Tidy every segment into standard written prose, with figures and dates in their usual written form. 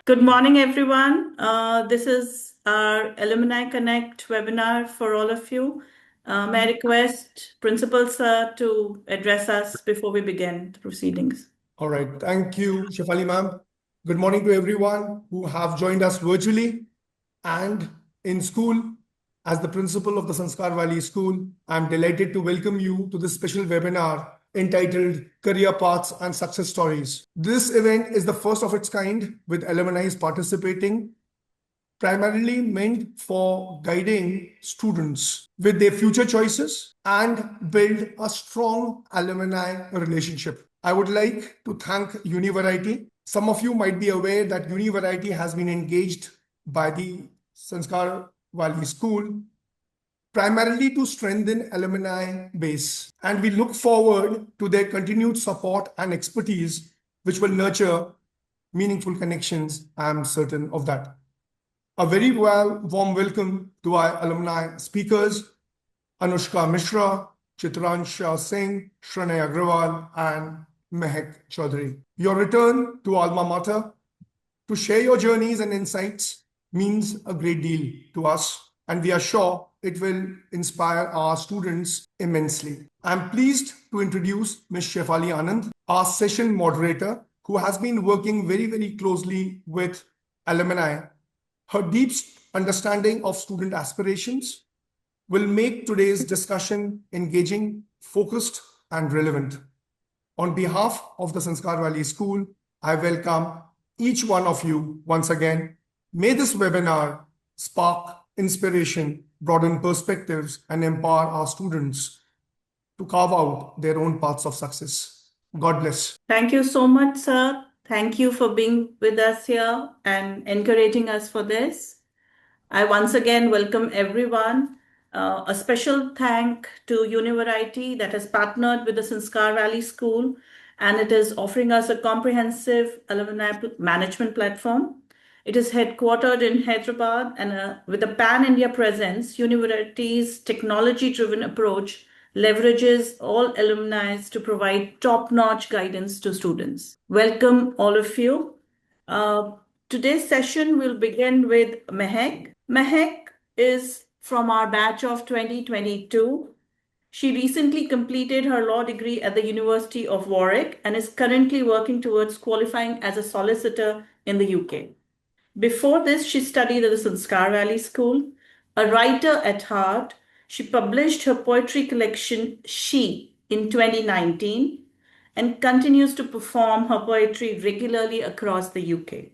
Good morning, everyone. This is our Alumni Connect webinar for all of you. May I request Principal Sir to address us before we begin the proceedings? All right. Thank you, Shefali ma'am. Good morning to everyone who have joined us virtually and in school. As the principal of the Sanskaar Valley School, I'm delighted to welcome you to this special webinar entitled Career Paths and Success Stories. This event is the first of its kind, with alumni participating, primarily meant for guiding students with their future choices and build a strong alumni relationship. I would like to thank Univariety. Some of you might be aware that Univariety has been engaged by the Sanskaar Valley School primarily to strengthen alumni base, and we look forward to their continued support and expertise, which will nurture meaningful connections. I'm certain of that. A very warm welcome to our alumni speakers, Anushka Mishra, Chitransha Singh, Shranay Agrawal, and Mehak Chaudhary. Your return to Alma Mater to share your journeys and insights means a great deal to us, and we are sure it will inspire our students immensely. I'm pleased to introduce Ms. Shefali Anand, our session moderator, who has been working very closely with alumni. Her deep understanding of student aspirations will make today's discussion engaging, focused, and relevant. On behalf of the Sanskaar Valley School, I welcome each one of you once again. May this webinar spark inspiration, broaden perspectives, and empower our students to carve out their own paths of success. God bless. Thank you so much, sir. Thank you for being with us here and encouraging us for this. I once again welcome everyone. A special thank to Univariety that has partnered with the Sanskaar Valley School, and it is offering us a comprehensive alumni management platform. It is headquartered in Hyderabad, and with a pan-India presence, Univarity's technology-driven approach leverages all alumni to provide top-notch guidance to students. Welcome, all of you. Today's session will begin with Mehak. Mehak is from our batch of 2022. She recently completed her law degree at the University of Warwick and is currently working towards qualifying as a solicitor in the UK. Before this, she studied at the Sanskaar Valley School. A writer at heart, she published her poetry collection She in 2019 and continues to perform her poetry regularly across the UK.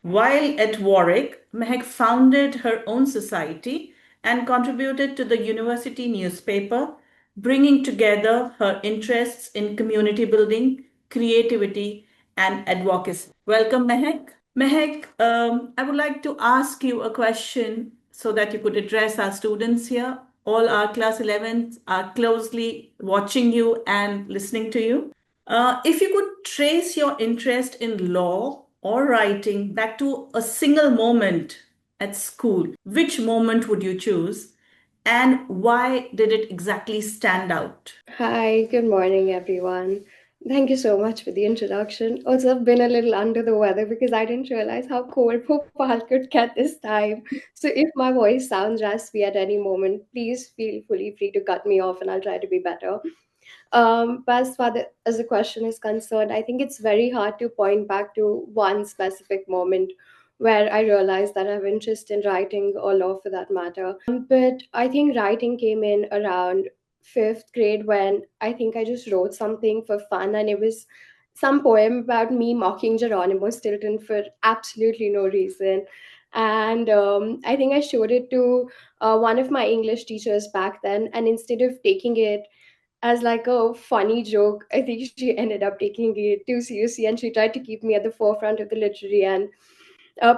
While at Warwick, Mehak founded her own society and contributed to the university newspaper, bringing together her interests in community building, creativity, and advocacy. Welcome, Mehak. Mehak, I would like to ask you a question so that you could address our students here. All our class 11s are closely watching you and listening to you. If you could trace your interest in law or writing back to a single moment at school, which moment would you choose? And why did it exactly stand out? Hi, good morning, everyone. Thank you so much for the introduction. Also, I've been a little under the weather because I didn't realize how cold Bhopal could get this time. So, if my voice sounds raspy at any moment, please feel fully free to cut me off and I'll try to be better. But as the question is concerned, I think it's very hard to point back to one specific moment where I realized that I have interest in writing or law for that matter. But I think writing came in around fifth grade when I think I just wrote something for fun, and it was some poem about me mocking Geronimo Stilton for absolutely no reason. And I think I showed it to one of my English teachers back then, and instead of taking it as like a funny joke, I think she ended up taking it too seriously, and she tried to keep me at the forefront of the literary and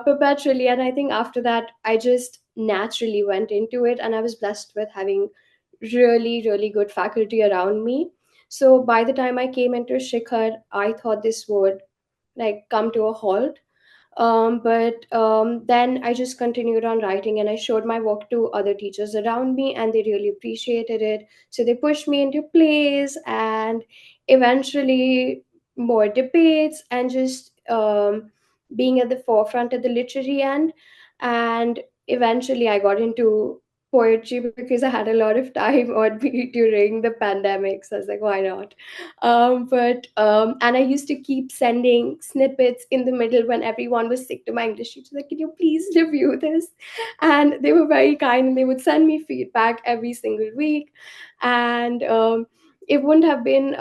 perpetually. And I think after that, I just naturally went into it, and I was blessed with having really good faculty around me. So by the time I came into Shikhar, I thought this would like come to a halt. But then I just continued on writing, and I showed my work to other teachers around me, and they really appreciated it. So they pushed me into plays and eventually more debates and just being at the forefront at the literary end. And eventually I got into poetry because I had a lot of time on me during the pandemic. So I was like, why not? And I used to keep sending snippets in the middle when everyone was sick to my English teacher, like, can you please review this? And they were very kind and they would send me feedback every single week. And it wouldn't have been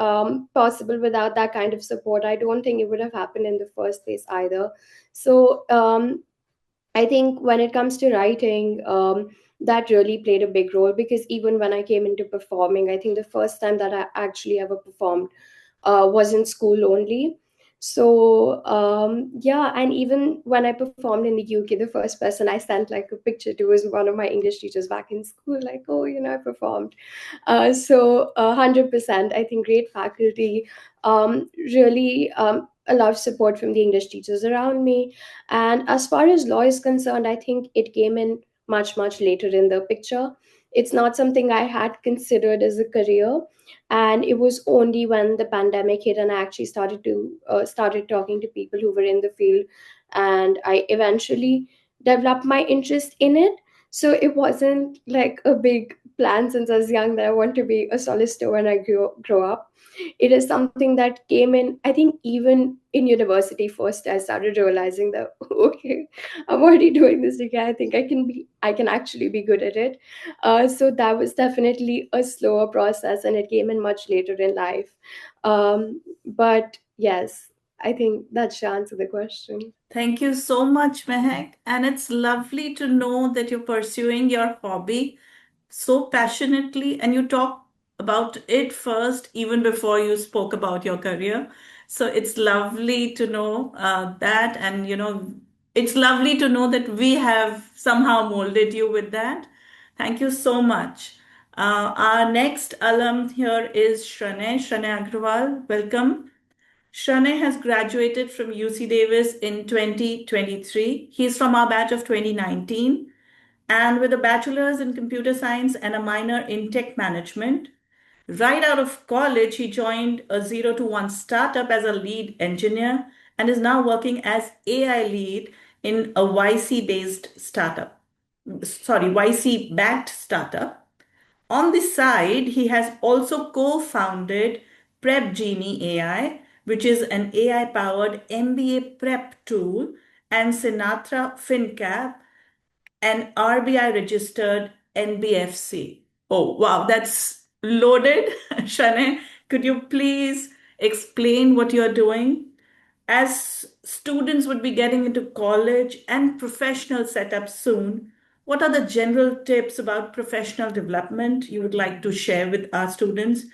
possible without that kind of support. I don't think it would have happened in the first place either. So I think when it comes to writing, that really played a big role, because even when I came into performing, I think the first time that I actually ever performed was in school only. So yeah, and even when I performed in the UK, the first person I sent like a picture to was one of my English teachers back in school, like, oh, I performed. So 100%, I think great faculty, really a lot of support from the English teachers around me. And as far as law is concerned, I think it came in much later in the picture. It's not something I had considered as a career, and it was only when the pandemic hit and I actually started talking to people who were in the field, and I eventually developed my interest in it. So it wasn't like a big plan since I was young that I want to be a solicitor when I grow up. It is something that came in, I think, even in university. First I started realizing that okay, I'm already doing this again. I think I can actually be good at it. So that was definitely a slower process, and it came in much later in life. But yes, I think that should answer the question. Thank you so much, Mehak. And it's lovely to know that you're pursuing your hobby so passionately and you talk about it first, even before you spoke about your career. So it's lovely to know that. And, it's lovely to know that we have somehow molded you with that. Thank you so much. Our next alum here is Shranay Agrawal. Welcome. Shranay has graduated from UC Davis in 2023. He's from our batch of 2019. And with a bachelor's in computer science and a minor in tech management, right out of college, he joined a 0 to 1 startup as a lead engineer and is now working as AI lead in a YC based startup. Sorry, YC backed startup. On the side, he has also co founded Prep Genie AI, which is an AI powered MBA prep tool, and Sinatra FinCap, an RBI registered NBFC. Oh, wow, that's loaded. Shane, could you please explain what you're doing? As students would be getting into college and professional setup soon, what are the general tips about professional development you would like to share with our students,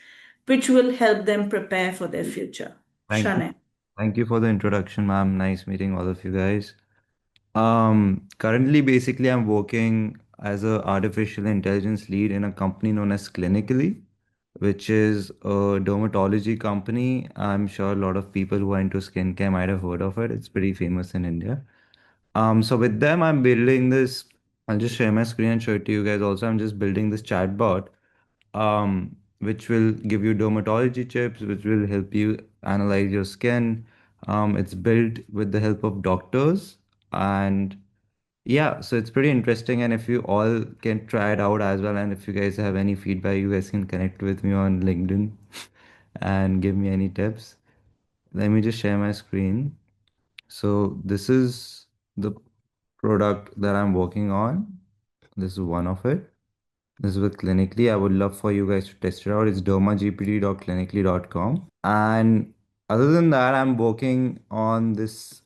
which will help them prepare for their future? Thank you. Shane. Thank you for the introduction, ma'am. Nice meeting all of you guys. Currently, basically, I'm working as a artificial intelligence lead in a company known as Clinically, which is a dermatology company. I'm sure a lot of people who are into skincare might have heard of it. It's pretty famous in India. So with them, I'm building this. I'll just share my screen and show it to you guys. Also, I'm just building this chatbot, which will give you dermatology tips, which will help you analyze your skin. It's built with the help of doctors, and yeah, so it's pretty interesting. And if you all can try it out as well, and if you guys have any feedback, you guys can connect with me on LinkedIn and give me any tips. Let me just share my screen. So this is the product that I'm working on. This is one of it. This is with Clinically. I would love for you guys to test it out. It's dermagpd.clinically.com. And other than that, I'm working on this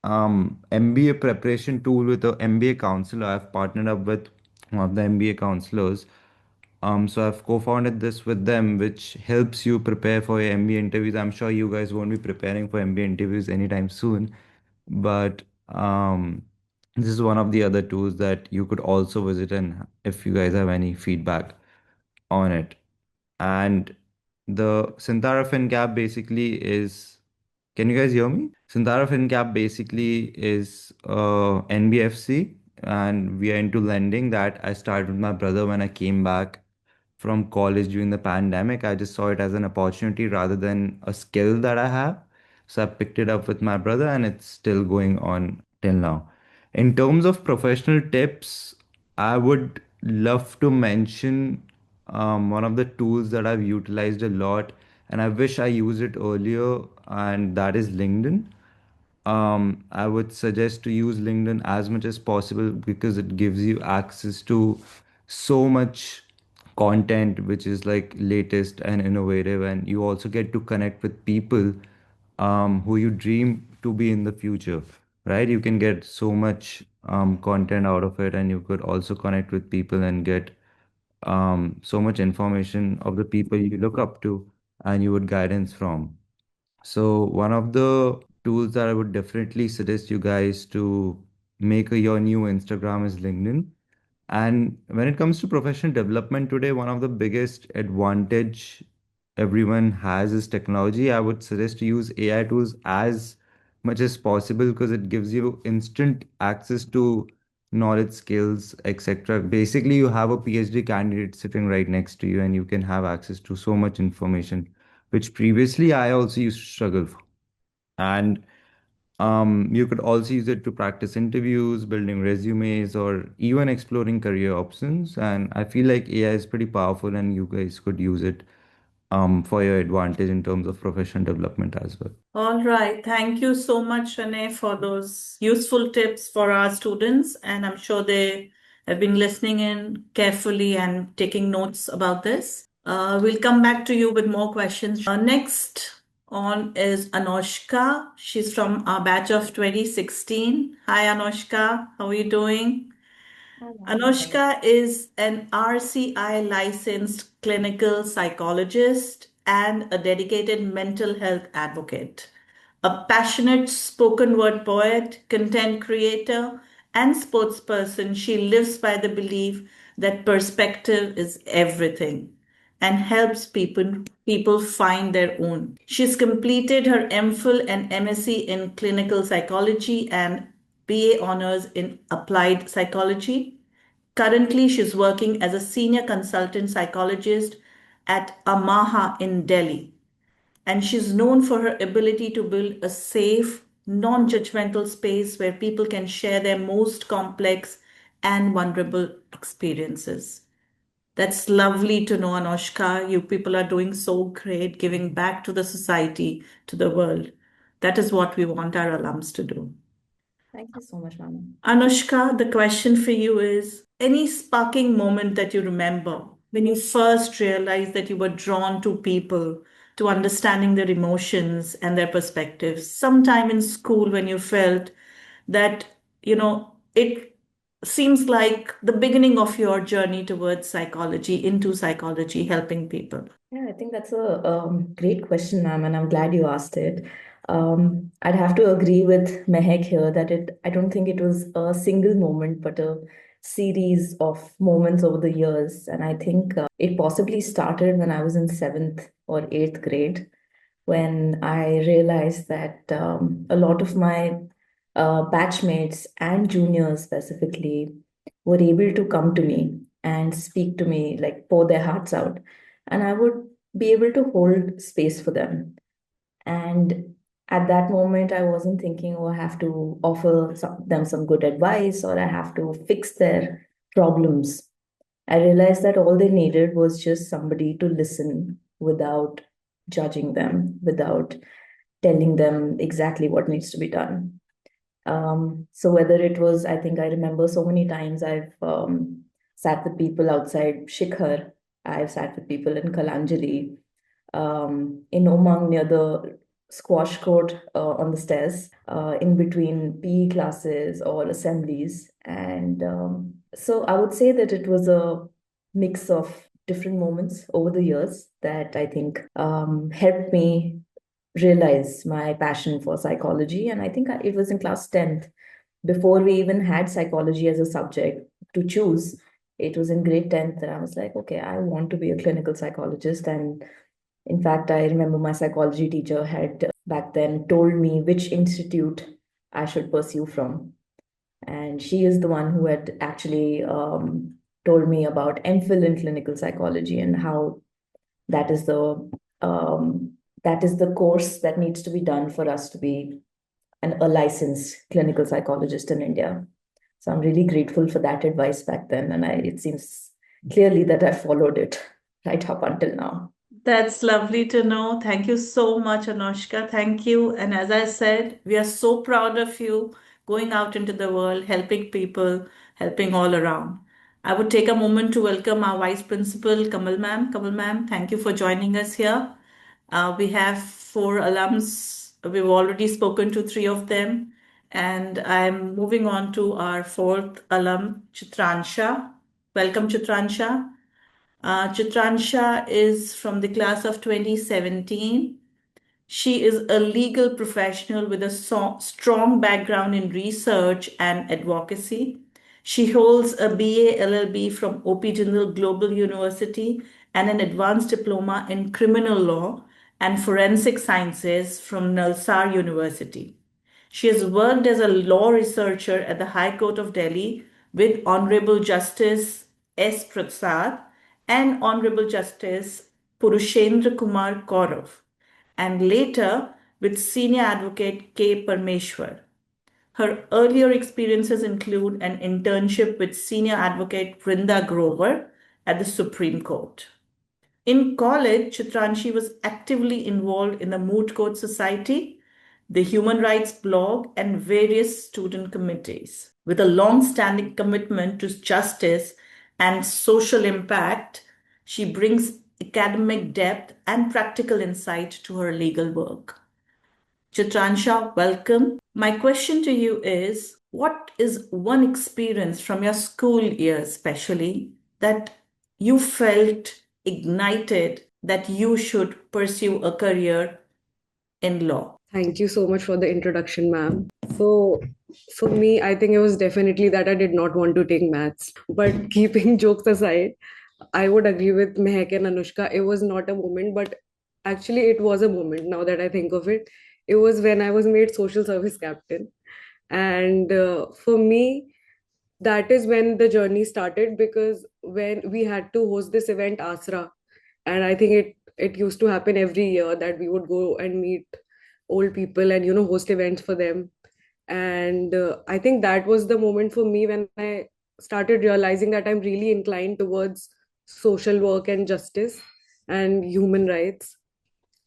MBA preparation tool with a MBA counselor. I've partnered up with one of the MBA counselors. So I've co-founded this with them, which helps you prepare for your MBA interviews. I'm sure you guys won't be preparing for MBA interviews anytime soon, but this is one of the other tools that you could also visit, and if you guys have any feedback on it. And the Sintara FinCap basically is, can you guys hear me? Sintara FinCap basically is NBFC, and we are into lending that I started with my brother when I came back from college during the pandemic. I just saw it as an opportunity rather than a skill that I have. So I picked it up with my brother and it's still going on till now. In terms of professional tips, I would love to mention one of the tools that I've utilized a lot and I wish I used it earlier, and that is LinkedIn. I would suggest to use LinkedIn as much as possible because it gives you access to so much content which is like latest and innovative, and you also get to connect with people who you dream to be in the future, right? You can get so much content out of it, and you could also connect with people and get so much information of the people you look up to and you would guidance from. So one of the tools that I would definitely suggest you guys to make your new Instagram is LinkedIn. And when it comes to professional development today, one of the biggest advantage everyone has is technology. I would suggest to use AI tools as much as possible because it gives you instant access to knowledge, skills, etc. Basically, you have a PhD candidate sitting right next to you, and you can have access to so much information, which previously I also used to struggle for. And you could also use it to practice interviews, building resumes, or even exploring career options. And I feel like AI is pretty powerful, and you guys could use it for your advantage in terms of professional development as well. All right. Thank you so much, Renee, for those useful tips for our students. And I'm sure they have been listening in carefully and taking notes about this. We'll come back to you with more questions. Next on is Anoshka. She's from our batch of 2016. Hi, Anoshka. How are you doing? Anushka is an RCI licensed clinical psychologist and a dedicated mental health advocate, a passionate spoken word poet, content creator, and spokesperson. She lives by the belief that perspective is everything and helps people find their own. She's completed her MPhil and MSc in clinical psychology and BA honors in applied psychology. Currently, she's working as a senior consultant psychologist at Amaha in Delhi. And she's known for her ability to build a safe, non judgmental space where people can share their most complex and vulnerable experiences. That's lovely to know, Anoshka. You people are doing so great, giving back to the society, to the world. That is what we want our alums to do. Thank you so much, ma'am. Anushka, the question for you is any sparking moment that you remember when you first realized that you were drawn to people, to understanding their emotions and their perspectives? Sometime in school when you felt that, it seems like the beginning of your journey towards psychology, into psychology, helping people. Yeah, I think that's a great question, ma'am, and I'm glad you asked it. I'd have to agree with Mehek here that I don't think it was a single moment, but a series of moments over the years. And I think it possibly started when I was in seventh or eighth grade, when I realized that a lot of my batchmates and juniors specifically were able to come to me and speak to me, like pour their hearts out, and I would be able to hold space for them. And at that moment, I wasn't thinking, oh, I have to offer them some good advice or I have to fix their problems. I realized that all they needed was just somebody to listen without judging them, without telling them exactly what needs to be done. So whether it was, I think I remember so many times I've sat with people outside Shikhar, I've sat with people in Kalanjali, in Omang near the squash court on the stairs, in between PE classes or assemblies. And so I would say that it was a mix of different moments over the years that I think helped me realize my passion for psychology. And I think it was in class 10th, before we even had psychology as a subject to choose. It was in grade 10th that I was like, okay, I want to be a clinical psychologist. And in fact, I remember my psychology teacher had back then told me which institute I should pursue from. And she is the one who had actually told me about MPhil in clinical psychology and how that is the that is the course that needs to be done for us to be a licensed clinical psychologist in India. So I'm really grateful for that advice back then, and it seems clearly that I followed it right up until now. That's lovely to know. Thank you so much, Anushka. Thank you. And as I said, we are so proud of you going out into the world, helping people, helping all around. I would take a moment to welcome our Vice Principal, Kamal ma'am. Kamal ma'am, thank you for joining us here. We have four alums. We've already spoken to three of them. And I'm moving on to our fourth alum, Chitransha. Welcome, Chitransha. Chitransha is from the class of 2017. She is a legal professional with a strong background in research and advocacy. She holds a BA LLB from OP Jindal Global University and an advanced diploma in criminal law and forensic sciences from Nalsar University. She has worked as a law researcher at the High Court of Delhi with Honorable Justice S. Prasad and Honorable Justice Purushendra Kumar Kaurav, and later with senior advocate K. Parmeshwar. Her earlier experiences include an internship with senior advocate Vrinda Grover at the Supreme Court. In college, Chitranshi was actively involved in the Moot Court Society, the Human Rights Blog, and various student committees. With a long standing commitment to justice and social impact, she brings academic depth and practical insight to her legal work. Chitransha, welcome. My question to you is, what is one experience from your school years, especially, that you felt ignited that you should pursue a career in law? Thank you so much for the introduction, ma'am. So, for me, I think it was definitely that I did not want to take maths. But keeping jokes aside, I would agree with Mehak and Anushka. It was not a moment, but actually, it was a moment now that I think of it. It was when I was made social service captain. And for me, that is when the journey started, because when we had to host this event, Asra, and I think it used to happen every year that we would go and meet old people and host events for them. And I think that was the moment for me when I started realizing that I'm really inclined towards social work and justice and human rights.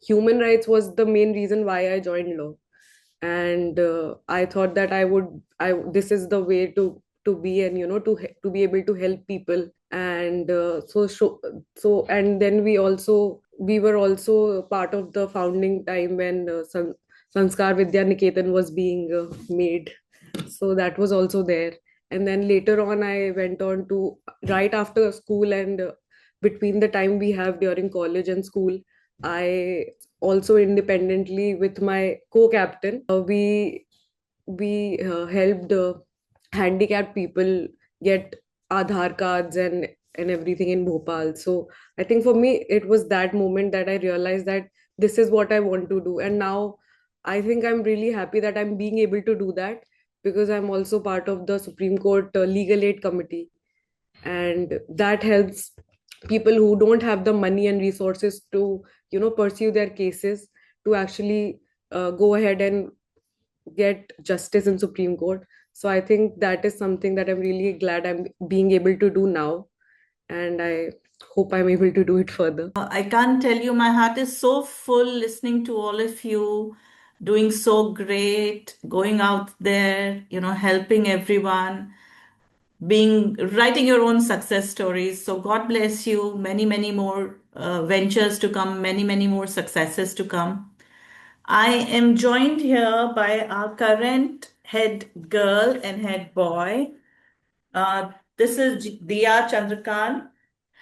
Human rights was the main reason why I joined law, and I thought that I this is the way to be, and to be able to help people. And and then we were also part of the founding time when Sanskaar Vidya Niketan was being made, so that was also there. And then later on I went on to, right after school, and between the time we have during college and school, I also independently with my co-captain, we helped handicapped people get Aadhaar cards and everything in Bhopal. So I think for me it was that moment that I realized that this is what I want to do. And now I think I'm really happy that I'm being able to do that, because I'm also part of the Supreme Court Legal Aid Committee, and that helps people who don't have the money and resources to pursue their cases, to actually go ahead and get justice in Supreme Court. So I think that is something that I'm really glad I'm being able to do now, and I hope I'm able to do it further. I can't tell you, my heart is so full listening to all of you doing so great, going out there, helping everyone, writing your own success stories. So God bless you. Many, many more ventures to come, many, many more successes to come. I am joined here by our current head girl and head boy. This is Diya Chandrakant,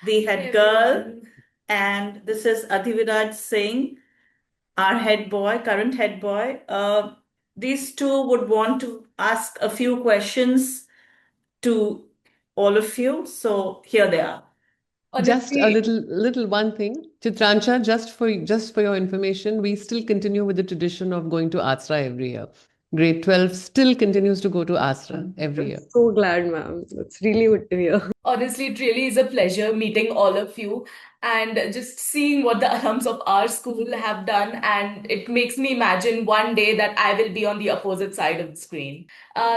the head girl, and this is Adhiviraj Singh, our head boy, current head boy. These two would want to ask a few questions to all of you. So here they are. Just a little one thing, Chitransha, just for your information, we still continue with the tradition of going to Asra every year. Grade 12 still continues to go to Asra every year. So glad, ma'am. It's really good to hear. Honestly, it really is a pleasure meeting all of you and just seeing what the alums of our school have done. And it makes me imagine one day that I will be on the opposite side of the screen.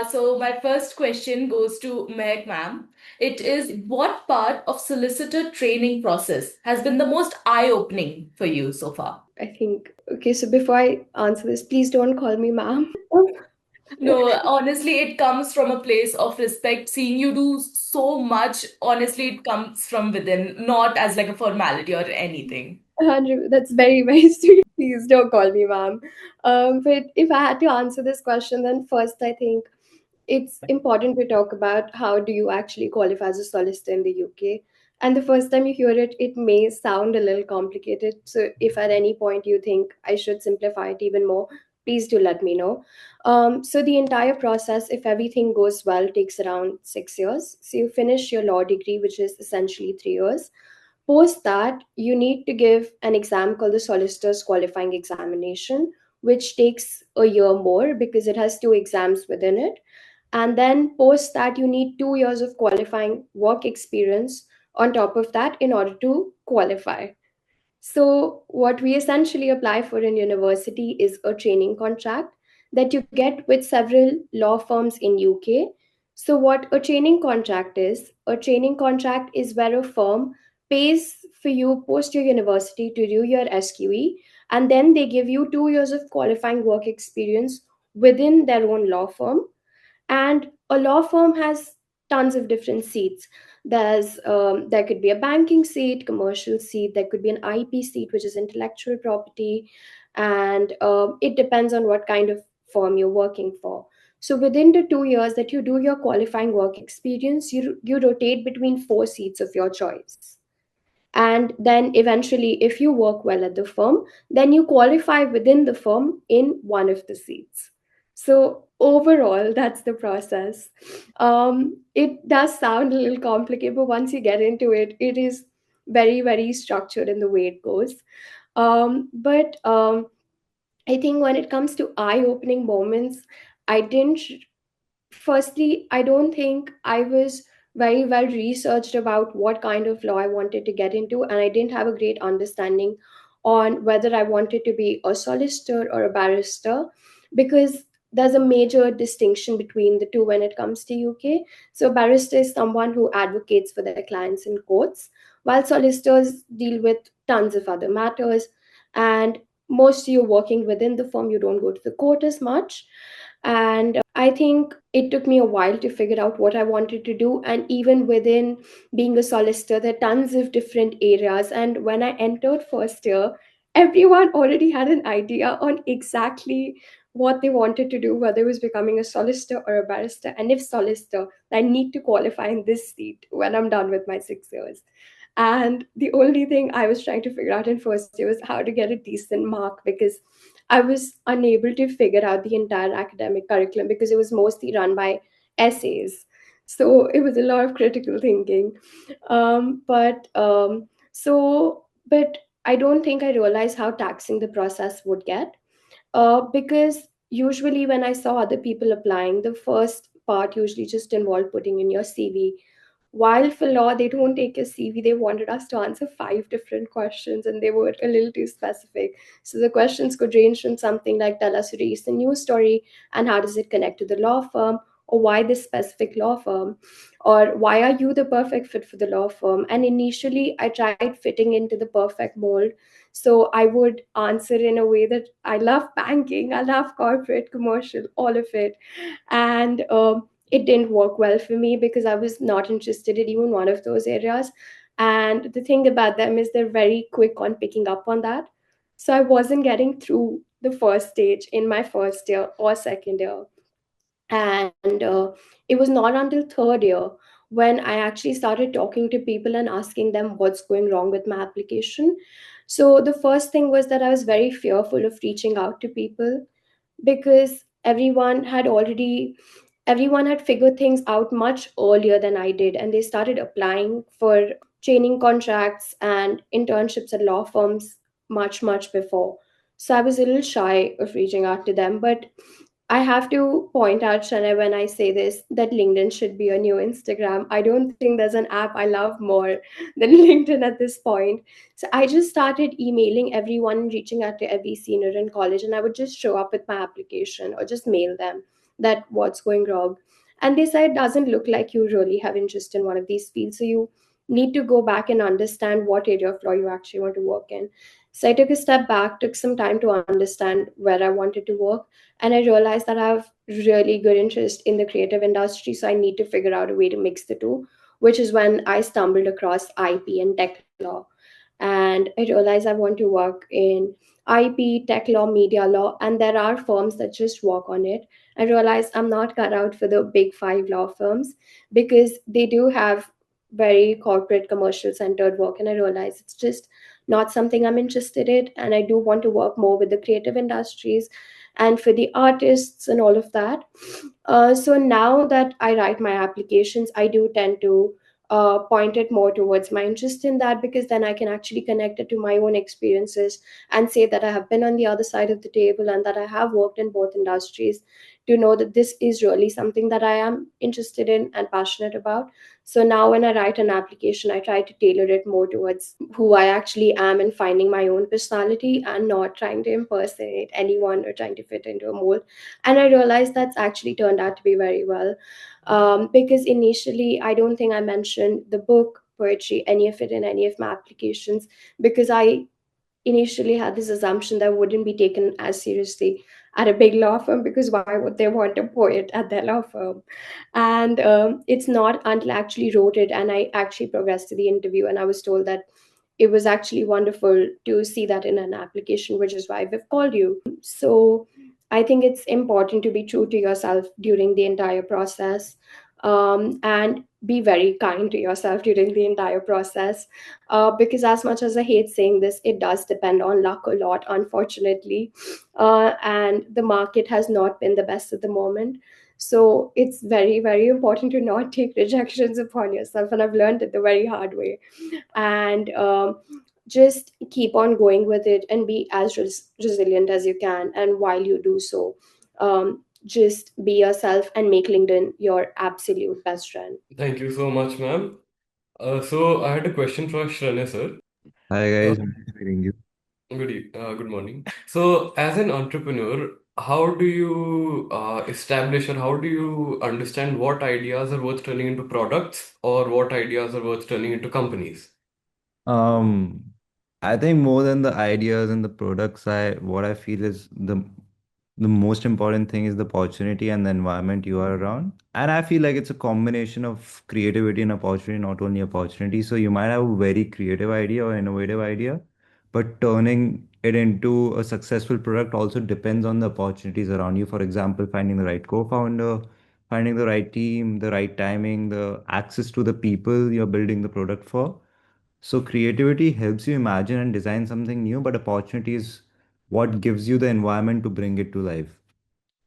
So, my first question goes to Meg, ma'am. It is, what part of solicitor training process has been the most eye-opening for you so far? I think, okay, so before I answer this, please don't call me ma'am. No, honestly, it comes from a place of respect. Seeing you do so much, honestly, it comes from within, not as like a formality or anything. 100, that's very, very sweet. Please don't call me ma'am. But if I had to answer this question, then first I think it's important to talk about how do you actually qualify as a solicitor in the UK. And the first time you hear it, it may sound a little complicated. So if at any point you think I should simplify it even more, please do let me know. So the entire process, if everything goes well, takes around 6 years. So you finish your law degree, which is essentially 3 years. Post that, you need to give an exam called the Solicitor's Qualifying Examination, which takes a year more because it has two exams within it. And then post that, you need 2 years of qualifying work experience on top of that in order to qualify. So, what we essentially apply for in university is a training contract that you get with several law firms in UK. So, what a training contract is, a training contract is where a firm pays for you post your university to do your SQE, and then they give you 2 years of qualifying work experience within their own law firm. And a law firm has tons of different seats. There could be a banking seat, commercial seat, there could be an IP seat, which is intellectual property, and it depends on what kind of firm you're working for. So within the 2 years that you do your qualifying work experience, you rotate between four seats of your choice. And then eventually, if you work well at the firm, then you qualify within the firm in one of the seats. So overall, that's the process. It does sound a little complicated, but once you get into it, it is very, very structured in the way it goes. But I think when it comes to eye-opening moments, I didn't firstly, I don't think I was very well researched about what kind of law I wanted to get into, and I didn't have a great understanding on whether I wanted to be a solicitor or a barrister, because there's a major distinction between the two when it comes to UK. So, a barrister is someone who advocates for their clients in courts, while solicitors deal with tons of other matters. And most you're working within the firm, you don't go to the court as much. And I think it took me a while to figure out what I wanted to do. And even within being a solicitor, there are tons of different areas. And when I entered first year, everyone already had an idea on exactly what they wanted to do, whether it was becoming a solicitor or a barrister. And if solicitor, I need to qualify in this seat when I'm done with my 6 years. And the only thing I was trying to figure out in first year was how to get a decent mark, because I was unable to figure out the entire academic curriculum because it was mostly run by essays. So it was a lot of critical thinking. But I don't think I realized how taxing the process would get, because usually when I saw other people applying, the first part usually just involved putting in your CV. While for law, they don't take a CV. They wanted us to answer five different questions, and they were a little too specific. So the questions could range from something like, tell us a recent news story and how does it connect to the law firm, or why this specific law firm, or why are you the perfect fit for the law firm. And initially, I tried fitting into the perfect mold. So I would answer in a way that I love banking, I love corporate, commercial, all of it. And it didn't work well for me because I was not interested in even one of those areas. And the thing about them is they're very quick on picking up on that. So I wasn't getting through the first stage in my first year or second year. And it was not until third year when I actually started talking to people and asking them what's going wrong with my application. So the first thing was that I was very fearful of reaching out to people, because everyone had figured things out much earlier than I did, and they started applying for training contracts and internships at law firms much before. So I was a little shy of reaching out to them. But I have to point out, Shana, when I say this, that LinkedIn should be a new Instagram. I don't think there's an app I love more than LinkedIn at this point. So I just started emailing everyone, reaching out to every senior in college, and I would just show up with my application or just mail them that what's going wrong. And they said, it doesn't look like you really have interest in one of these fields. So you need to go back and understand what area of law you actually want to work in. So I took a step back, took some time to understand where I wanted to work, and I realized that I have really good interest in the creative industry, so I need to figure out a way to mix the two, which is when I stumbled across IP and tech law. And I realized I want to work in IP, tech law, media law, and there are firms that just work on it. I realized I'm not cut out for the big five law firms because they do have very corporate, commercial centered work, and I realized it's just not something I'm interested in. And I do want to work more with the creative industries and for the artists and all of that. So now that I write my applications, I do tend to point it more towards my interest in that, because then I can actually connect it to my own experiences and say that I have been on the other side of the table and that I have worked in both industries to know that this is really something that I am interested in and passionate about. So now when I write an application, I try to tailor it more towards who I actually am and finding my own personality and not trying to impersonate anyone or trying to fit into a mold. And I realized that's actually turned out to be very well. Because initially, I don't think I mentioned the book, poetry, any of it in any of my applications, because I initially had this assumption that wouldn't be taken as seriously at a big law firm, because why would they want a poet at their law firm? And it's not until I actually wrote it and I actually progressed to the interview and I was told that it was actually wonderful to see that in an application, which is why we've called you. So I think it's important to be true to yourself during the entire process, and be very kind to yourself during the entire process. Because as much as I hate saying this, it does depend on luck a lot, unfortunately. And the market has not been the best at the moment. So it's very, very important to not take rejections upon yourself. And I've learned it the very hard way. And just keep on going with it and be as resilient as you can. And while you do so, just be yourself and make LinkedIn your absolute best friend. Thank you so much, ma'am. So I had a question for Shranay, sir. Hi Uh, guys, nice meeting you. good morning. So, as an entrepreneur, how do you establish or how do you understand what ideas are worth turning into products or what ideas are worth turning into companies? Um, I think more than the ideas and the products, what I feel is the most important thing is the opportunity and the environment you are around. And I feel like it's a combination of creativity and opportunity, not only opportunity. So you might have a very creative idea or innovative idea, but turning it into a successful product also depends on the opportunities around you. For example, finding the right co-founder, finding the right team, the right timing, the access to the people you're building the product for. So creativity helps you imagine and design something new, but opportunity is what gives you the environment to bring it to life,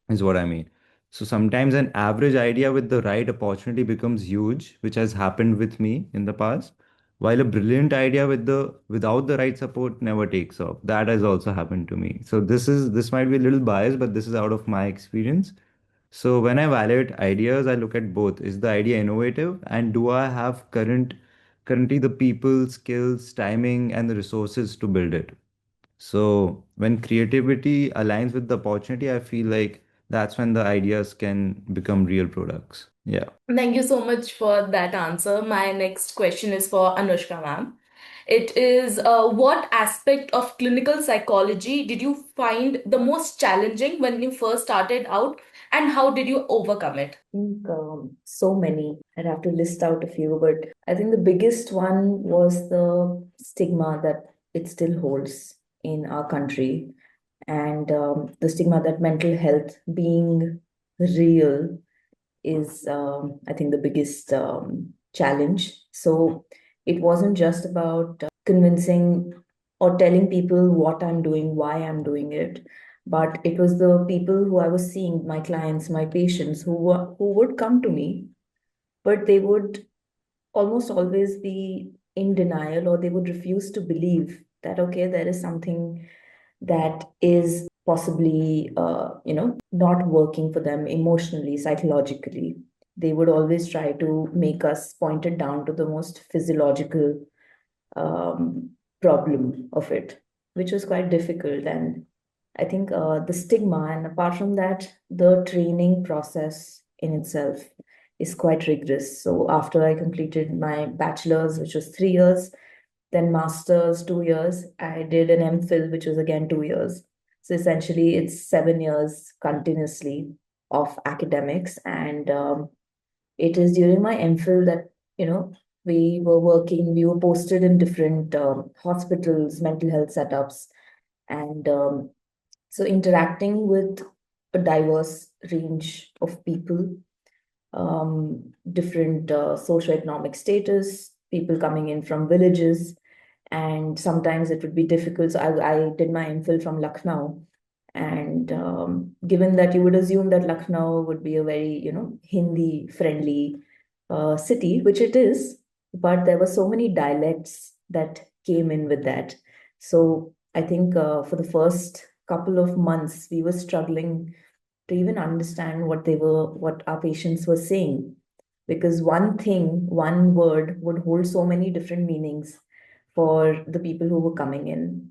is what I mean. So sometimes an average idea with the right opportunity becomes huge, which has happened with me in the past, while a brilliant idea without the right support never takes off. That has also happened to me. So this might be a little biased, but this is out of my experience. So when I evaluate ideas, I look at both. Is the idea innovative and do I have currently the people, skills, timing, and the resources to build it? So when creativity aligns with the opportunity, I feel like that's when the ideas can become real products. Yeah. Thank you so much for that answer. My next question is for Anushka, ma'am. It is what aspect of clinical psychology did you find the most challenging when you first started out, and how did you overcome it? I think so many. I'd have to list out a few, but I think the biggest one was the stigma that it still holds in our country, and the stigma that mental health being real is, I think, the biggest challenge. So it wasn't just about convincing or telling people what I'm doing, why I'm doing it, but it was the people who I was seeing, my clients, my patients, who would come to me, but they would almost always be in denial, or they would refuse to believe that, okay, there is something that is possibly, not working for them emotionally, psychologically. They would always try to make us point it down to the most physiological um, problem of it, which was quite difficult. And I think the stigma, and apart from that, the training process in itself is quite rigorous. So after I completed my bachelor's, which was 3 years, then master's 2 years, I did an MPhil, which was again 2 years. So essentially, it's 7 years continuously of academics, and it is during my MPhil that we were posted in different hospitals, mental health setups, and so interacting with a diverse range of people, different socioeconomic status, people coming in from villages, and sometimes it would be difficult. So I did my MPhil from Lucknow, and given that you would assume that Lucknow would be a very, Hindi friendly city, which it is, but there were so many dialects that came in with that. So I think for the first couple of months, we were struggling to even understand what our patients were saying, because one thing, one word would hold so many different meanings for the people who were coming in.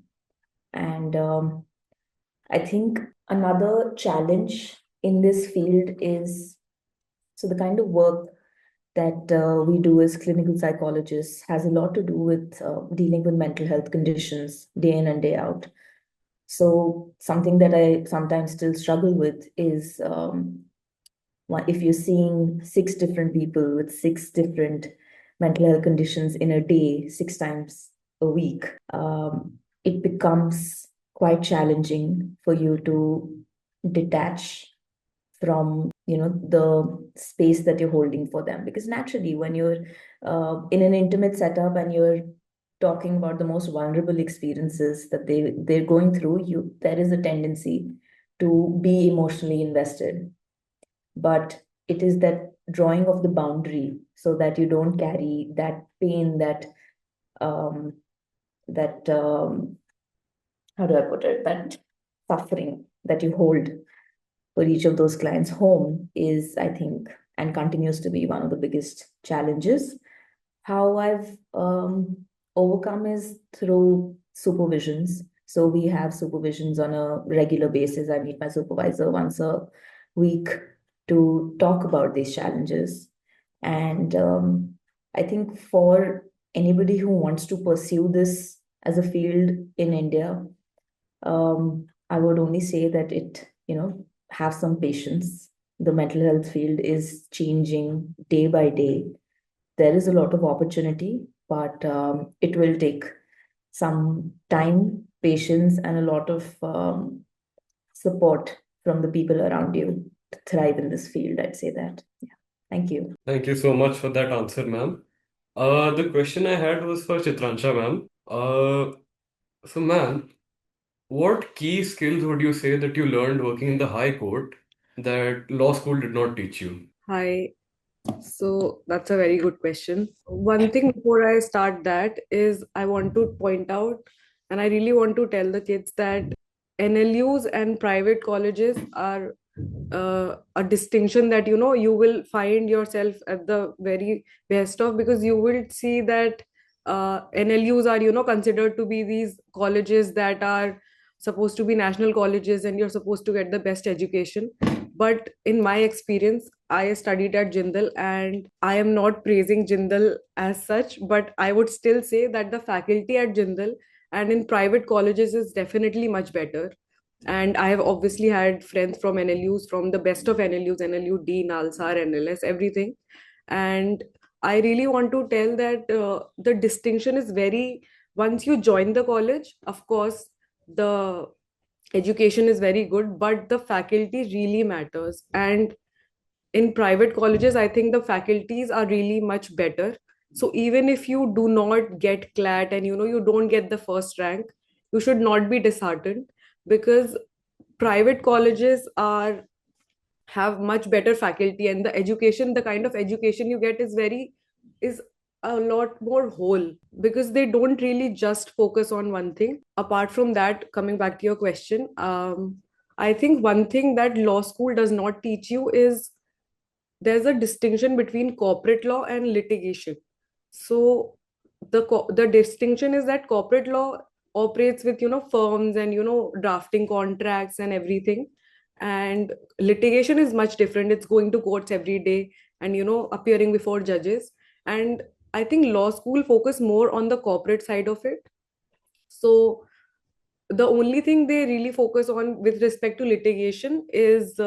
And I think another challenge in this field is, so the kind of work that we do as clinical psychologists has a lot to do with dealing with mental health conditions day in and day out. So something that I sometimes still struggle with is if you're seeing 6 different people with 6 different mental health conditions in a day, 6 times a week, it becomes quite challenging for you to detach from the space that you're holding for them, because naturally when you're in an intimate setup and you're talking about the most vulnerable experiences that they're going through, there is a tendency to be emotionally invested. But it is that drawing of the boundary so that you don't carry that pain, um, that how do I put it, that suffering that you hold for each of those clients home is, I think, and continues to be one of the biggest challenges. How I've overcome is through supervisions. So we have supervisions on a regular basis. I meet my supervisor once a week to talk about these challenges. And I think for anybody who wants to pursue this as a field in India, I would only say that have some patience. The mental health field is changing day by day. There is a lot of opportunity, but it will take some time, patience, and a lot of support from the people around you to thrive in this field. I'd say that. Yeah. Thank you. Thank you so much for that answer, ma'am. The question I had was for Chitransha, ma'am. So, ma'am, what key skills would you say that you learned working in the High Court that law school did not teach you? Hi. So that's a very good question. One thing before I start that is I want to point out, and I really want to tell the kids that NLUs and private colleges are a distinction that you will find yourself at the very best of, because you will see that NLUs are considered to be these colleges that are supposed to be national colleges and you're supposed to get the best education. But in my experience, I studied at Jindal, and I am not praising Jindal as such, but I would still say that the faculty at Jindal and in private colleges is definitely much better. And I have obviously had friends from NLUs, from the best of NLUs, NLU-D, Nalsar, NLS, everything. And I really want to tell that the distinction is very, once you join the college, of course, the education is very good, but the faculty really matters. And in private colleges, I think the faculties are really much better. So even if you do not get CLAT and you don't get the first rank, you should not be disheartened, because private colleges have much better faculty, and the education, the kind of education you get is a lot more whole, because they don't really just focus on one thing. Apart from that, coming back to your question, I think one thing that law school does not teach you is there's a distinction between corporate law and litigation. So the distinction is that corporate law operates with firms and drafting contracts and everything, and litigation is much different. It's going to courts every day and appearing before judges. And I think law school focus more on the corporate side of it. So the only thing they really focus on with respect to litigation is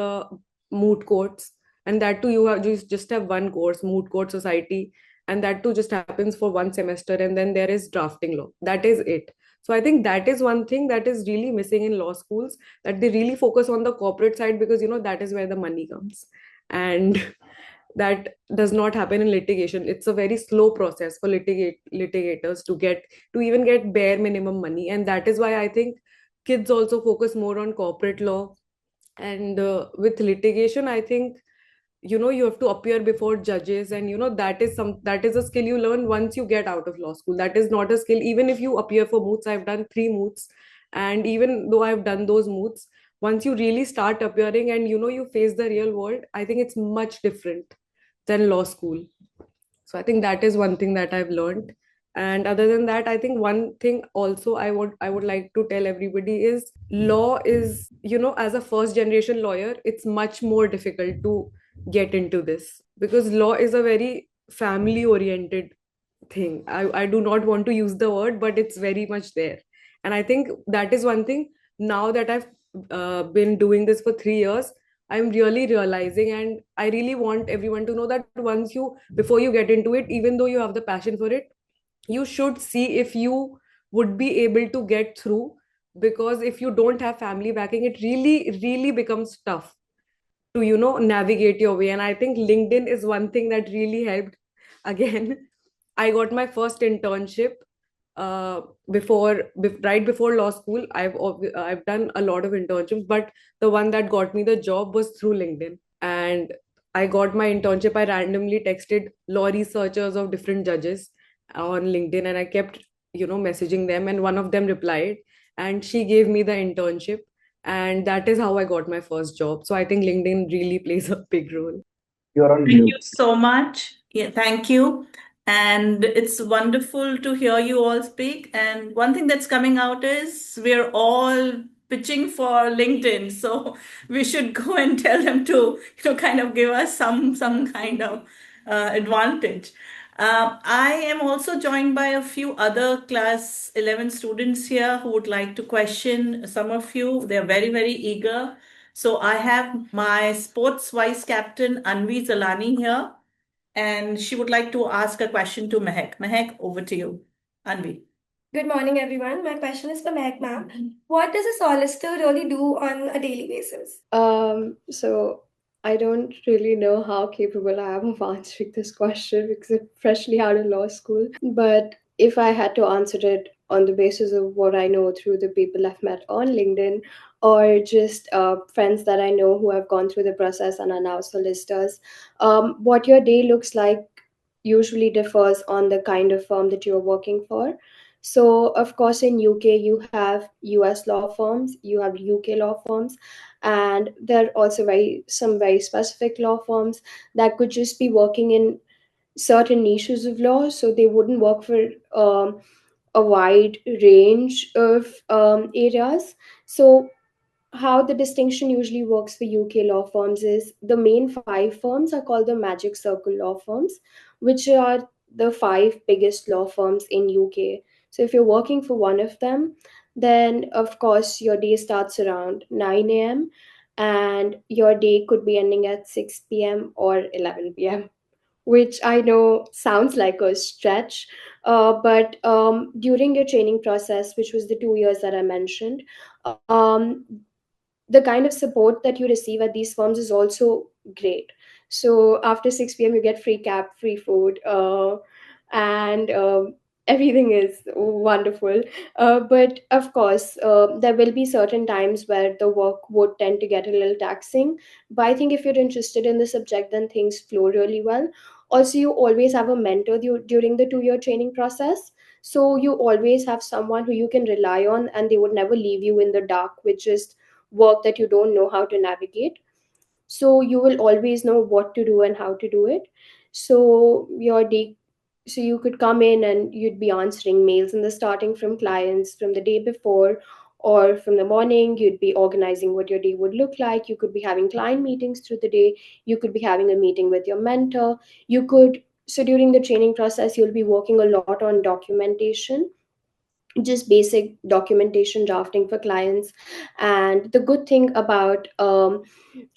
moot courts, and that too you just have one course, moot court society, and that too just happens for one semester, and then there is drafting law. That is it. So I think that is one thing that is really missing in law schools, that they really focus on the corporate side, because that is where the money comes, and that does not happen in litigation. It's a very slow process for litigators to even get bare minimum money, and that is why I think kids also focus more on corporate law. And with litigation, I think you have to appear before judges, and that is a skill you learn once you get out of law school. That is not a skill even if you appear for moots. I've done 3 moots, and even though I've done those moots, once you really start appearing and you face the real world, I think it's much different than law school. So I think that is one thing that I've learned. And other than that, I think one thing also I would like to tell everybody is law is, as a first generation lawyer, it's much more difficult to get into this, because law is a very family oriented thing. I do not want to use the word, but it's very much there. And I think that is one thing, now that I've been doing this for 3 years, I'm really realizing, and I really want everyone to know that before you get into it, even though you have the passion for it, you should see if you would be able to get through. Because if you don't have family backing, it really, really becomes tough to navigate your way. And I think LinkedIn is one thing that really helped. Again, I got my first internship right before law school. I've done a lot of internships, but the one that got me the job was through LinkedIn. And I got my internship. I randomly texted law researchers of different judges on LinkedIn, and I kept messaging them, and one of them replied, and she gave me the internship, and that is how I got my first job. So I think LinkedIn really plays a big role. You're on Thank you mute. so much. Yeah, thank you. And it's wonderful to hear you all speak. And one thing that's coming out is we're all pitching for LinkedIn. So we should go and tell them to, kind of give us some kind of advantage. I am also joined by a few other class 11 students here who would like to question some of you. They're very, very eager. So I have my sports vice captain Anvi Zalani here, and she would like to ask a question to Mehak. Mehak, over to you. Anvi. Good morning, everyone. My question is for Meg, ma'am. What does a solicitor really do on a daily basis? So I don't really know how capable I am of answering this question because I'm freshly out of law school. But if I had to answer it on the basis of what I know through the people I've met on LinkedIn, or just friends that I know who have gone through the process and are now solicitors, what your day looks like usually differs on the kind of firm that you're working for. So, of course, in UK, you have US law firms, you have UK law firms, and there are also some very specific law firms that could just be working in certain niches of law. So they wouldn't work for a wide range of areas. So how the distinction usually works for UK law firms is the main 5 firms are called the Magic Circle law firms, which are the 5 biggest law firms in UK. So if you're working for one of them, then of course your day starts around 9 a.m. and your day could be ending at 6 p.m. or 11 p.m., which I know sounds like a stretch. But during your training process, which was the 2 years that I mentioned, um, the kind of support that you receive at these firms is also great. So after 6 p.m., you get free cab, free food, and everything is wonderful. But of course, there will be certain times where the work would tend to get a little taxing. But I think if you're interested in the subject, then things flow really well. Also, you always have a mentor during the 2 year training process. So you always have someone who you can rely on, and they would never leave you in the dark with just work that you don't know how to navigate. So you will always know what to do and how to do it. So your day, so you could come in and you'd be answering mails in the starting from clients from the day before, or from the morning you'd be organizing what your day would look like. You could be having client meetings through the day, you could be having a meeting with your mentor. You could, so during the training process you'll be working a lot on documentation, just basic documentation drafting for clients. And the good thing about the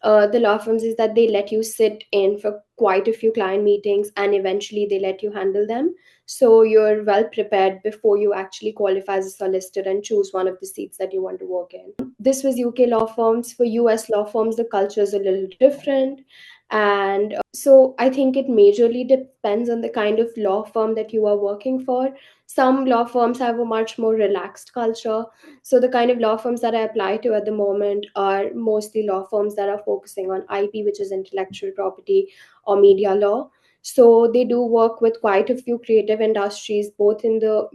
law firms is that they let you sit in for quite a few client meetings, and eventually they let you handle them. So you're well prepared before you actually qualify as a solicitor and choose one of the seats that you want to work in. This was UK law firms. For US law firms, the culture is a little different. And so I think it majorly depends on the kind of law firm that you are working for. Some law firms have a much more relaxed culture. So the kind of law firms that I apply to at the moment are mostly law firms that are focusing on IP, which is intellectual property, or media law. So they do work with quite a few creative industries, both in the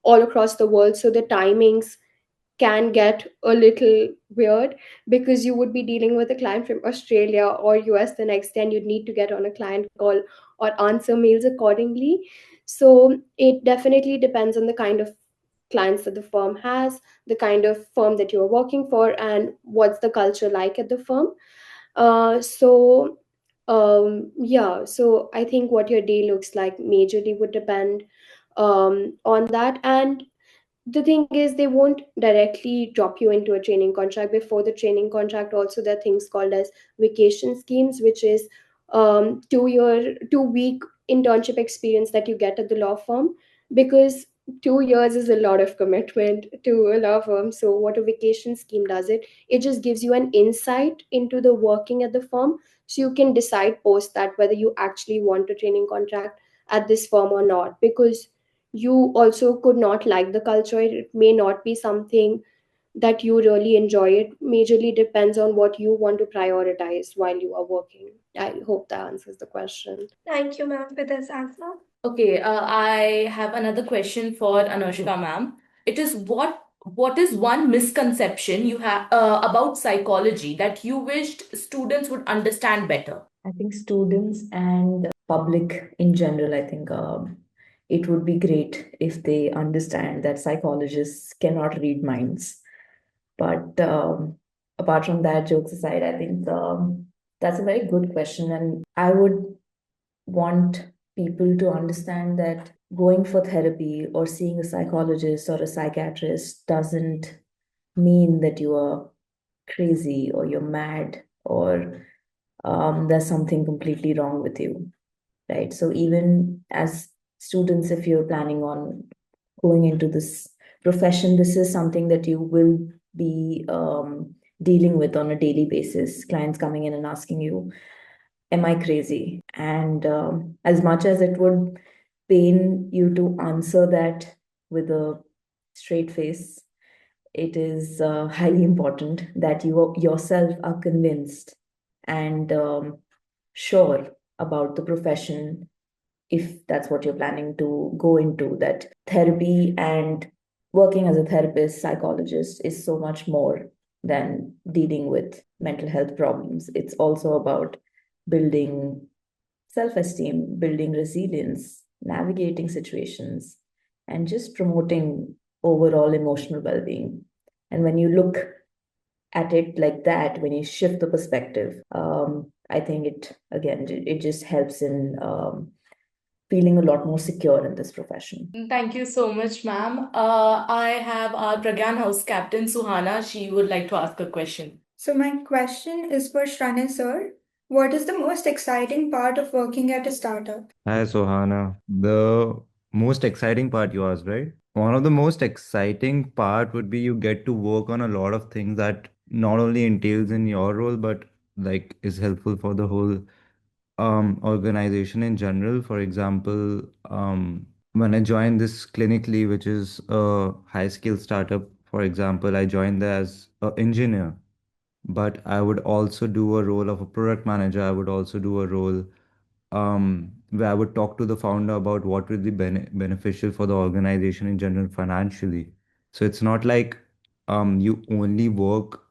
all across the world. So the timings can get a little weird, because you would be dealing with a client from Australia or US the next day, and you'd need to get on a client call or answer mails accordingly. So it definitely depends on the kind of clients that the firm has, the kind of firm that you're working for, and what's the culture like at the firm. Yeah, so I think what your day looks like majorly would depend on that. And the thing is, they won't directly drop you into a training contract. Before the training contract also, there are things called as vacation schemes, which is 2 week internship experience that you get at the law firm, because 2 years is a lot of commitment to a law firm. So what a vacation scheme does, it just gives you an insight into the working at the firm, so you can decide post that whether you actually want a training contract at this firm or not. Because you also could not like the culture, it may not be something that you really enjoy. It majorly depends on what you want to prioritize while you are working. I hope that answers the question. Thank you, ma'am, for this answer. Okay, I have another question for Anushka ma'am. It is what is one misconception you have about psychology that you wished students would understand better? I think students and public in general, I think it would be great if they understand that psychologists cannot read minds. But apart from that, jokes aside, I think that's a very good question. And I would want people to understand that going for therapy or seeing a psychologist or a psychiatrist doesn't mean that you are crazy or you're mad or there's something completely wrong with you, right? So even as students, if you're planning on going into this profession, this is something that you will be dealing with on a daily basis. Clients coming in and asking you, am I crazy? And as much as it would pain you to answer that with a straight face, it is highly important that you yourself are convinced and sure about the profession, if that's what you're planning to go into, that therapy and working as a therapist, psychologist is so much more than dealing with mental health problems. It's also about building self-esteem, building resilience, navigating situations, and just promoting overall emotional well-being. And when you look at it like that, when you shift the perspective, I think it just helps in feeling a lot more secure in this profession. Thank you so much, ma'am. I have our Pragyan House Captain Suhana. She would like to ask a question. So my question is for Shravan sir. What is the most exciting part of working at a startup? Hi, Sohana. The most exciting part you asked, right? One of the most exciting part would be you get to work on a lot of things that not only entails in your role, but like is helpful for the whole organization in general. For example, when I joined this clinically, which is a high skill startup, for example, I joined there as an engineer, but I would also do a role of a product manager. I would also do a role where I would talk to the founder about what would be beneficial for the organization in general financially. So it's not like you only work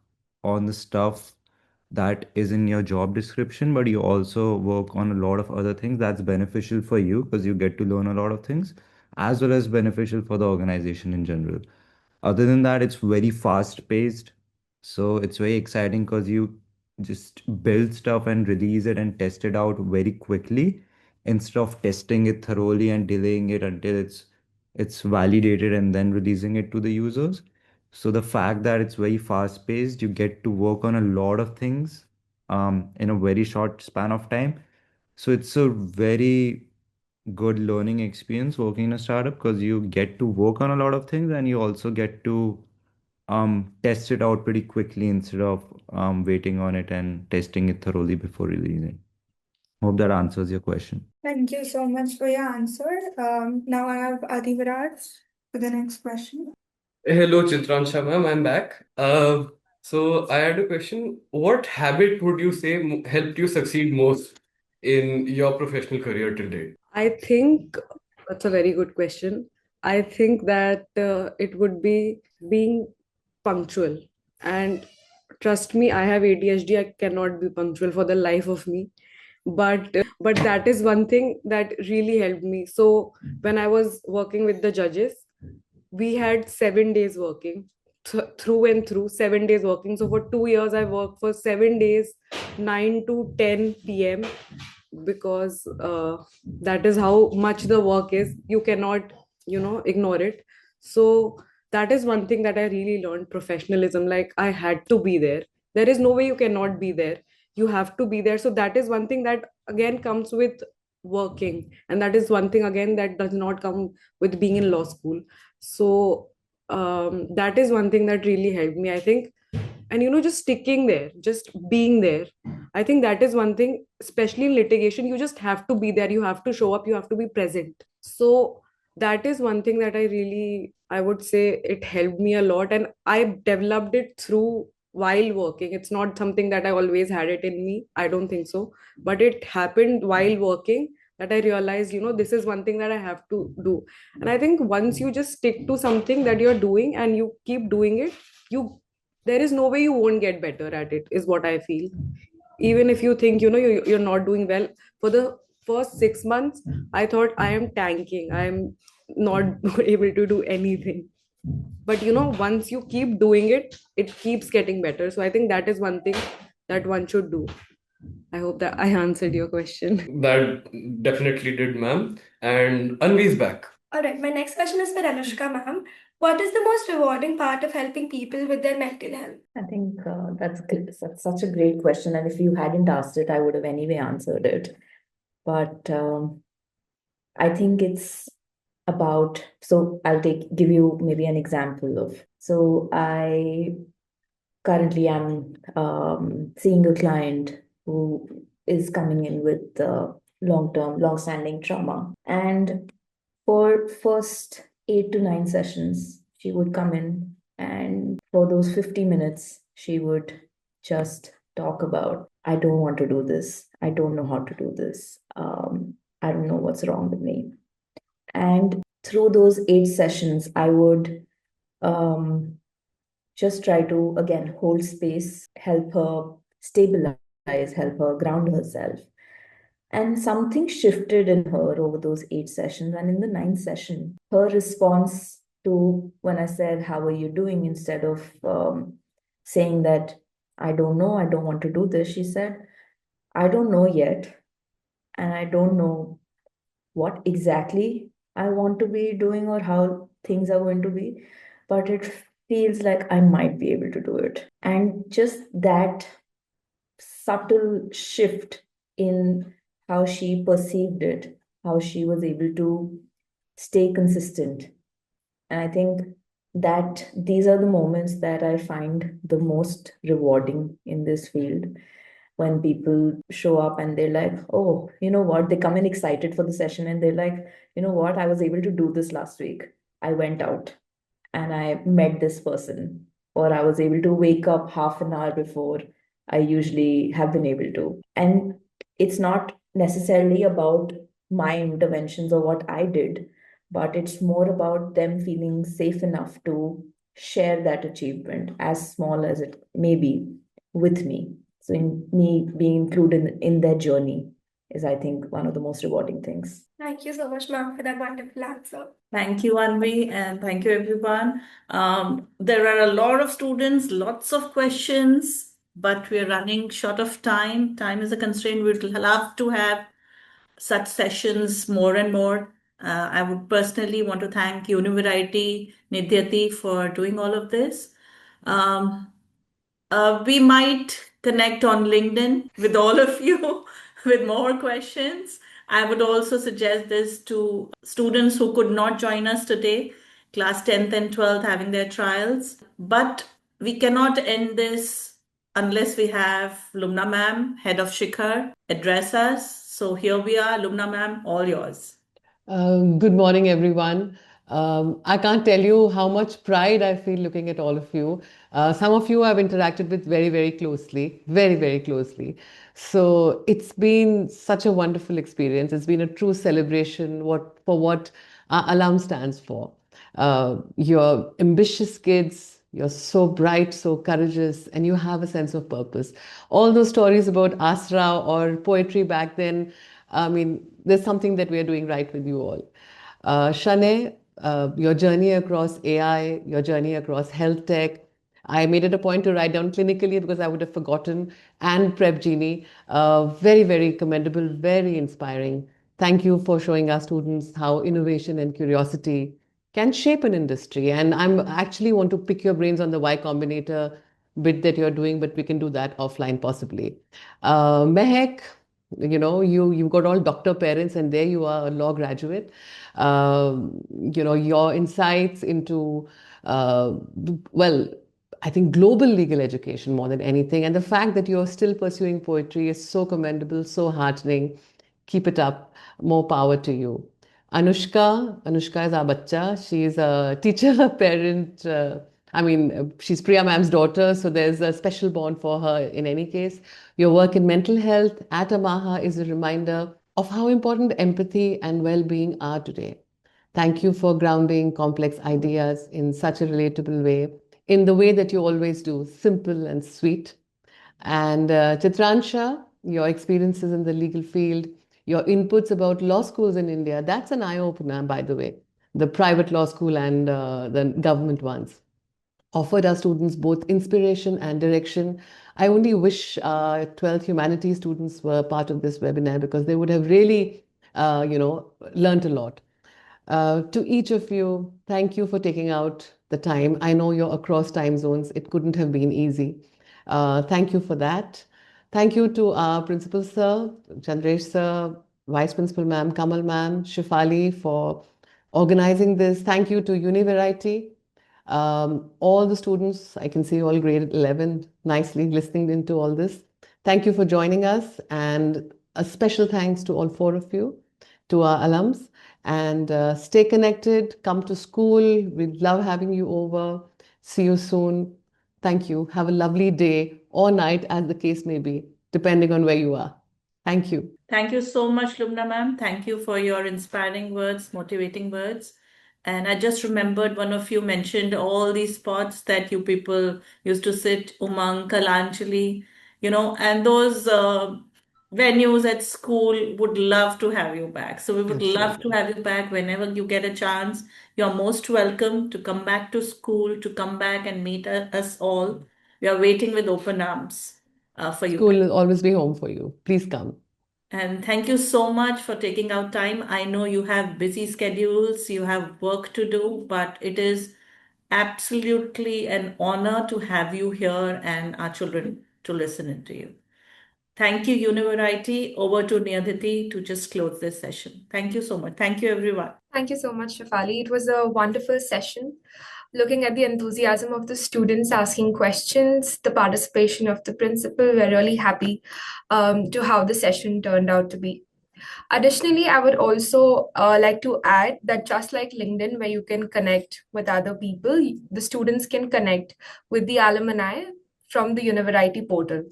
on the stuff that is in your job description, but you also work on a lot of other things that's beneficial for you because you get to learn a lot of things, as well as beneficial for the organization in general. Other than that, it's very fast paced. So it's very exciting because you just build stuff and release it and test it out very quickly instead of testing it thoroughly and delaying it until it's validated and then releasing it to the users. So the fact that it's very fast paced, you get to work on a lot of things in a very short span of time. So it's a very good learning experience working in a startup because you get to work on a lot of things and you also get to test it out pretty quickly instead of waiting on it and testing it thoroughly before releasing. Hope that answers your question. Thank you so much for your answer. Now I have Adivaraj for the next question. Hello, Chitransha ma'am, I'm back. So I had a question. What habit would you say helped you succeed most in your professional career till date? I think that's a very good question. I think that it would be being punctual. And trust me, I have ADHD. I cannot be punctual for the life of me. But that is one thing that really helped me. So when I was working with the judges, we had 7 days working through and through, 7 days working. So for 2 years, I worked for 7 days, 9 to 10 p.m. because that is how much the work is. You cannot, ignore it. So that is one thing that I really learned: professionalism. Like, I had to be there. There is no way you cannot be there. You have to be there. So that is one thing that again comes with working, and that is one thing again that does not come with being in law school. So that is one thing that really helped me, I think. And just sticking there, just being there, I think that is one thing, especially in litigation. You just have to be there, you have to show up, you have to be present. So that is one thing that I would say it helped me a lot, and I developed it through while working. It's not something that I always had it in me, I don't think so, but it happened while working that I realized, this is one thing that I have to do. And I think once you just stick to something that you're doing and you keep doing it, you there is no way you won't get better at it, is what I feel. Even if you think, you're not doing well, for the first 6 months, I thought I am tanking, I am not able to do anything. But once you keep doing it, it keeps getting better. So I think that is one thing that one should do. I hope that I answered your question. That definitely did, ma'am. And Anvi is back. All right, my next question is for Anushka, ma'am. What is the most rewarding part of helping people with their mental health? I think that's good. That's such a great question. And if you hadn't asked it, I would have anyway answered it. But I think it's about, so I'll give you maybe an example of, so I currently am seeing a client who is coming in with long-standing trauma. And for first 8 to 9 sessions, she would come in, and for those 50 minutes, she would just talk about, I don't want to do this. I don't know how to do this. I don't know what's wrong with me. And through those 8 sessions, I would just try to, again, hold space, help her stabilize, help her ground herself. And something shifted in her over those 8 sessions. And in the 9th session, her response to when I said, how are you doing? Instead of saying that, I don't know, I don't want to do this, she said, I don't know yet. And I don't know what exactly I want to be doing or how things are going to be, but it feels like I might be able to do it. And just that subtle shift in how she perceived it, how she was able to stay consistent. And I think that these are the moments that I find the most rewarding in this field, when people show up and they're like, oh, you know what? They come in excited for the session and they're like, you know what? I was able to do this last week. I went out and I met this person, or I was able to wake up half an hour before I usually have been able to. And it's not necessarily about my interventions or what I did, but it's more about them feeling safe enough to share that achievement, as small as it may be, with me. So in me being included in their journey is, I think, one of the most rewarding things. Thank you so much, ma'am, for that wonderful answer. Thank you, Anvi, and thank you, everyone. There are a lot of students, lots of questions, but we're running short of time. Time is a constraint. We'd love to have such sessions more and more. I would personally want to thank Univariety, Nidhyati, for doing all of this. Um, we might connect on LinkedIn with all of you with more questions. I would also suggest this to students who could not join us today, class 10th and 12th having their trials. But we cannot end this unless we have Lumna ma'am, head of Shikhar, address us. So here we are, Lumna ma'am, all yours. Good morning, everyone. I can't tell you how much pride I feel looking at all of you. Some of you I've interacted with very, very closely, very, very closely. So it's been such a wonderful experience. It's been a true celebration for what Alam stands for. You're ambitious kids, you're so bright, so courageous, and you have a sense of purpose. All those stories about Asra or poetry back then, I mean, there's something that we are doing right with you all. Shane, your journey across AI, your journey across health tech, I made it a point to write down clinically because I would have forgotten, and Prep Genie. Very, very commendable, very inspiring. Thank you for showing our students how innovation and curiosity can shape an industry. And I'm actually want to pick your brains on the Y Combinator bit that you're doing, but we can do that offline possibly. Mehek, you've got all doctor parents, and there you are, a law graduate. Your insights into well, I think global legal education more than anything, and the fact that you're still pursuing poetry is so commendable, so heartening. Keep it up. More power to you. Anushka is our bacha. She is a teacher, a parent. She's Priya ma'am's daughter, so there's a special bond for her in any case. Your work in mental health at Amaha is a reminder of how important empathy and well-being are today. Thank you for grounding complex ideas in such a relatable way, in the way that you always do, simple and sweet. And Chitransha, your experiences in the legal field, your inputs about law schools in India, that's an eye-opener, by the way, the private law school and the government ones. Offered our students both inspiration and direction. I only wish 12th humanities students were part of this webinar because they would have really, learned a lot. To each of you, thank you for taking out the time. I know you're across time zones. It couldn't have been easy. Thank you for that. Thank you to our principal sir, Chandresh sir, vice principal ma'am, Kamal ma'am, Shifali for organizing this. Thank you to Univariety. All the students, I can see all grade 11 nicely listening into all this. Thank you for joining us, and a special thanks to all four of you, to our alums. And stay connected, come to school. We'd love having you over. See you soon. Thank you. Have a lovely day or night, as the case may be, depending on where you are. Thank you. Thank you so much, Lumna ma'am. Thank you for your inspiring words, motivating words. And I just remembered one of you mentioned all these spots that you people used to sit, Umang, Kalanchali, and those venues at school would love to have you back. So we would love to have you back whenever you get a chance. You're most welcome to come back to school, to come back and meet us all. We are waiting with open arms for you. School will always be home for you. Please come. And thank you so much for taking out time. I know you have busy schedules, you have work to do, but it is absolutely an honor to have you here and our children to listen to you. Thank you, Univariety. Over to Niyaditi to just close this session. Thank you so much. Thank you, everyone. Thank you so much, Shefali. It was a wonderful session. Looking at the enthusiasm of the students asking questions, the participation of the principal, we're really happy to how the session turned out to be. Additionally, I would also like to add that just like LinkedIn, where you can connect with other people, the students can connect with the alumni from the Univariety portal.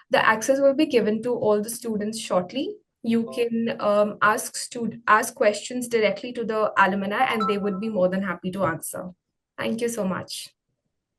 The access will be given to all the students shortly. You can ask questions directly to the alumni, and they would be more than happy to answer. Thank you so much.